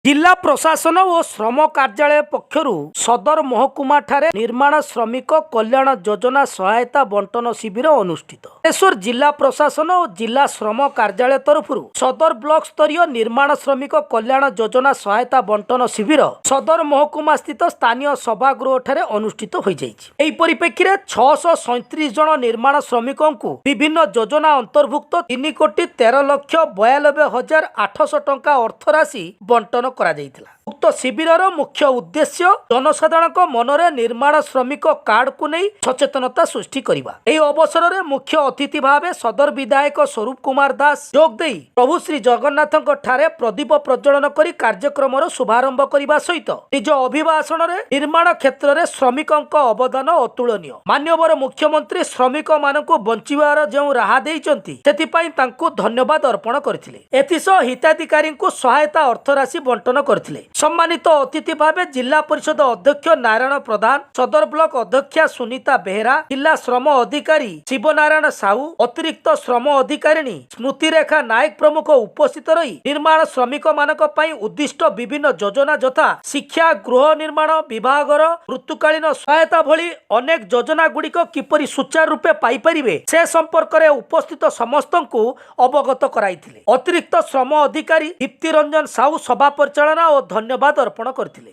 जिला प्रशासन और श्रम कार्यालय पक्षरु सदर महकुमा ठारे निर्माण श्रमिक कल्याण योजना सहायता बंटन शिविर अनुष्ठित। बालेश्वर जिला प्रशासन और जिला श्रम कार्यालय तरफ सदर ब्लॉक स्तरीय निर्माण श्रमिक कल्याण योजना सहायता बंटन शिविर सदर महकुमा स्थित स्थानीय सभागृह ठारे अनुष्ठित हो जाइछि। परिप्रेक्षी में 637 जन निर्माण श्रमिकों को विभिन्न योजना अंतर्भुक्त 3,13,92,800 टंका अर्थराशि बंटन करा जाइथिला। उक्त शिविर मुख्य उद्देश्य जनसाधारण मनरे निर्माण श्रमिक कार्ड को नहीं सचेतनता सृष्टि करबा। एही अवसर में मुख्य अतिथि भाव सदर विधायक स्वरूप कुमार दास जोग देई प्रभु श्री जगन्नाथ ठारे प्रदीप प्रज्वलन करी कार्यक्रम शुभारंभ करने सहित निज अभिभाषण में निर्माण क्षेत्र में श्रमिकों अवदान अतुलनीय। माननीय मुख्यमंत्री श्रमिक मानक बंचार जो राह देइचंती सेतिपई तांको धन्यवाद अर्पण करथिले। एथिसह हिताधिकारी सहायता अर्थराशि बंटन करथिले। सम्मानित अतिथि भाव जिला परिषद अध्यक्ष नारायण प्रधान, सदर ब्लॉक अध्यक्षा सुनीता बेहरा, जिला श्रम अधिकारी शिवनारायण साहू, अतिरिक्त श्रम अधिकारिणी स्मृतिरेखा नायक प्रमुख उपस्थित रही निर्माण श्रमिक मानक पई उद्दिष्ट विभिन्न योजना यथा शिक्षा, गृह निर्माण विभागर ऋतुकालीन सहायता भली अनेक योजना गुड़िक किपरि सुचारू रूपे पाई परिबे से संपर्क में उपस्थित समस्त को अवगत कराइथिले। अतिरिक्त श्रम अधिकारी दीप्ति रंजन साहू सभा परिचालना और धन्यवाद अर्पण करथिले।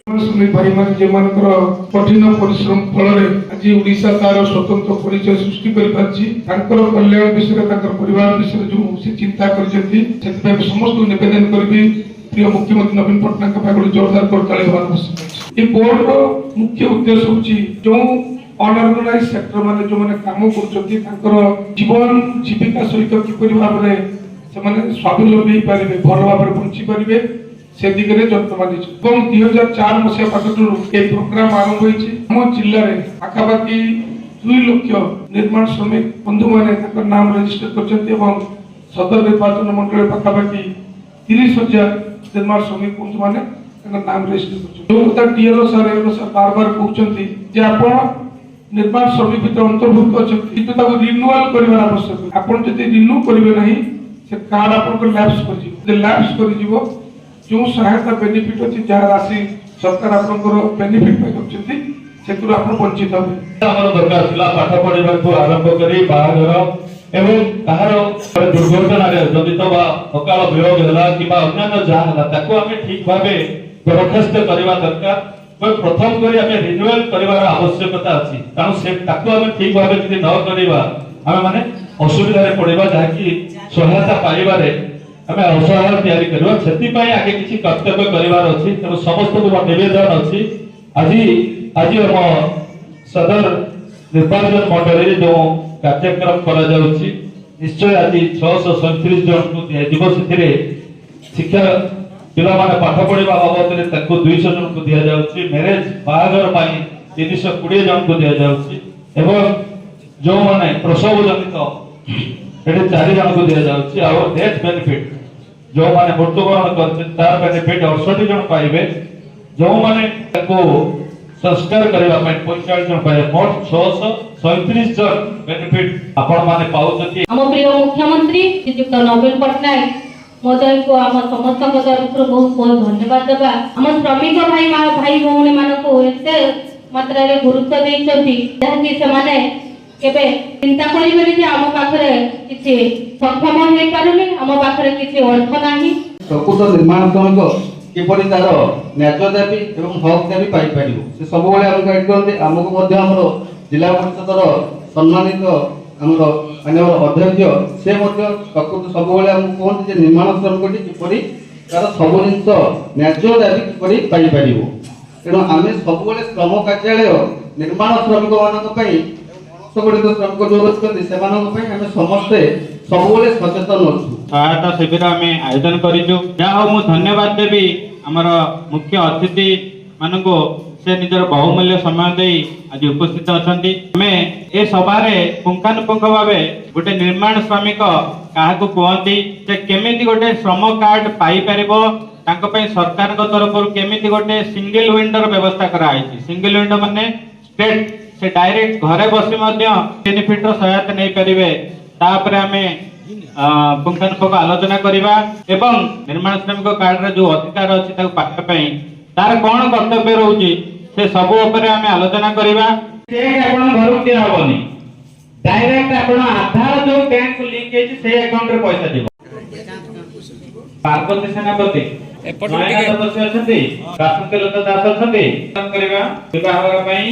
कठिन परिश्रम फल आज ओडिशा तार स्वतंत्र परिचय सृष्टि कल्याण विषय परिवार विषय जो से चिंता कर समस्त निवेदन करी प्रिय मुख्यमंत्री नवीन पट्टनायक जोरदार करताली बोर्ड मुख्य उद्देश्य हूँ जो अनऑर्गेनाइज सेक्टर माने जो माने काम करछथि जीवन जीविका सहित किपरि भाव में स्वावलंबी पारे भल भाव बंची पारे से दिगरे जत्न मानिछि। 2004 मसीहा पाखरु ए प्रोग्राम आरंभ होइछि। हम जिल्ला रे आखाबाकी 2 लाख निर्माण श्रमिक बंधु माने नाम रजिस्टर करछथि एवं सदर निर्वाचन मंडल पाखाबाकी 30,000 निर्माण श्रमिक बंधु माने नाम रजिस्टर करछथि। जो कथा टीएलओ सर बार-बार कहउछथि जे आपण निर्माण श्रमिक भितर अंतर्भुक्त अछथि किंतु ताको रिन्यूअल करबा आवश्यक। आपण जदि रिन्यू करिवे नहीं से कार्ड आपण को लैप्स कर जिवो। जे लैप्स कर जिवो जो सहायता बेनिफिट अच्छी जहाँ राशि सरकार आपंकर बेनिफिट पाई से आप वंचित दरकार पिला पाठ पढ़ा को आरंभ करी बाहागर एवं कहार दुर्घटना जनित बा अकाल वियोग है कि अन्य जहाँ है ताको आमे ठीक भावे बरखास्त करबा दरकार। प्रथम करी आमे रिन्यूअल करबार आवश्यकता अछि कारण से ताको आमे ठीक भावे यदि न करबा आमे माने असुविधा रे पड़िबा जहा कि सहायता पाइबारे आमे असहाय तैयारी करबा सेति आगे किसी कर्तव्य करिवार अछि। तेणु समस्त को निवेदन अछि आज हम सदर निर्वाचन मंडल जो कार्यक्रम करा जाउछि निश्चय आज 637 जन को दिया जीव से शिक्षा पिला माने पाठ पढ़िबा बाबद रे ताको 200 जन को दिया जाउछि। मैरिज बाहागर पई 320 जन को दिया जाउछि एवं जो माने प्रसव जनित एटे 4 जन को दिया जाउछि और डेथ बेनिफिट जो माने मृत्युवरण करते तार बेनिफिट 68 जन पाइबे। जो माने को संस्कार करबा में 45 जन पाइबे। मोट 637 जन बेनिफिट आपण माने पाउछथि। हम प्रिय मुख्यमंत्री श्रीयुक्त नवीन पट्टनायक महोदय को हम समस्त तरफ बहुत बहुत धन्यवाद देबा। हम श्रमिक भाई भौणी मानको एते मात्रा रे गुरुत्व देइछथि जहां कि से माने केबे चिंता करिबेनि जे हम पाखरे किछि सक्षम होई पारुनी हम पाखरे किछि अर्थ नाही। प्रकृत निर्माण श्रमिक किपरि तार न्याय दाबी एवं हक दाबी पाई पारिबो से सब बेले हम गाइड करते। हमको मध्य हमर जिला परिषदर सम्मानित हमर माननीय अध्यक्ष से मध्य प्रकृत सब बेले हम कहते जे निर्माण श्रमिक किपरि तार सब जिंस न्याय दाबी किपरि पाई पारिबो। तेणु आमे सब बेले श्रम कार्यालय निर्माण श्रमिक मानक पई श्रमिक जो अच्छे समस्ते सबुले सचेतन अच्छु। सहायता शिविर आम आयोजन करूँ जहाँ मुझे धन्यवाद देवी आमर मुख्य अतिथि मानक से निजर बहुमूल्य समय दे आज उपस्थित अच्छा। आम ए सभारे पुंखानुपुंख भाव गोटे निर्माण श्रमिक क्या कहती से केमी गोटे श्रम कार्ड पाई पार सरकार तरफ केमी गोटे सिंगल विंडोर व्यवस्था कराई। सिंगल विंडो माने स्टेट से डायरेक्ट घरे बसी बेनिफिट सहायता नहीं पारे। तापर आमे ପୁଙ୍ଖାନୁପୁଙ୍ଖ ଆଲୋଚନା କରିବା ଏବଂ ନିର୍ମାଣ ଶ୍ରମିକ କାର୍ଡରେ ଯୋଉ ଅଧିକାର ଅଛି ତାକୁ ପାଇବା ପାଇଁ ତାର କଣ କର୍ତ୍ତବ୍ୟ ରହୁଛି ସେ ସବୁ ଉପରେ ଆମେ ଆଲୋଚନା କରିବା। ଚେକ୍ ଆପଣ ଘରକୁ ଦିଆ ହବନି, ଡାଇରେକ୍ଟ ଆପଣ ଆଧାର ଯୋଉ ବ୍ୟାଙ୍କକୁ ଲିଙ୍କ ହେଇଛି ସେଇ ଆକାଉଣ୍ଟରେ ପଇସା ଯିବ। ପାର୍ବତୀ ସେନାପତି ନୟନା ସଦସ୍ୟ ଅଛନ୍ତି, ବାସନ୍ତୀ ଲତା ଦାସ ଅଛନ୍ତି କରିବା ବିବାହ ପାଇଁ।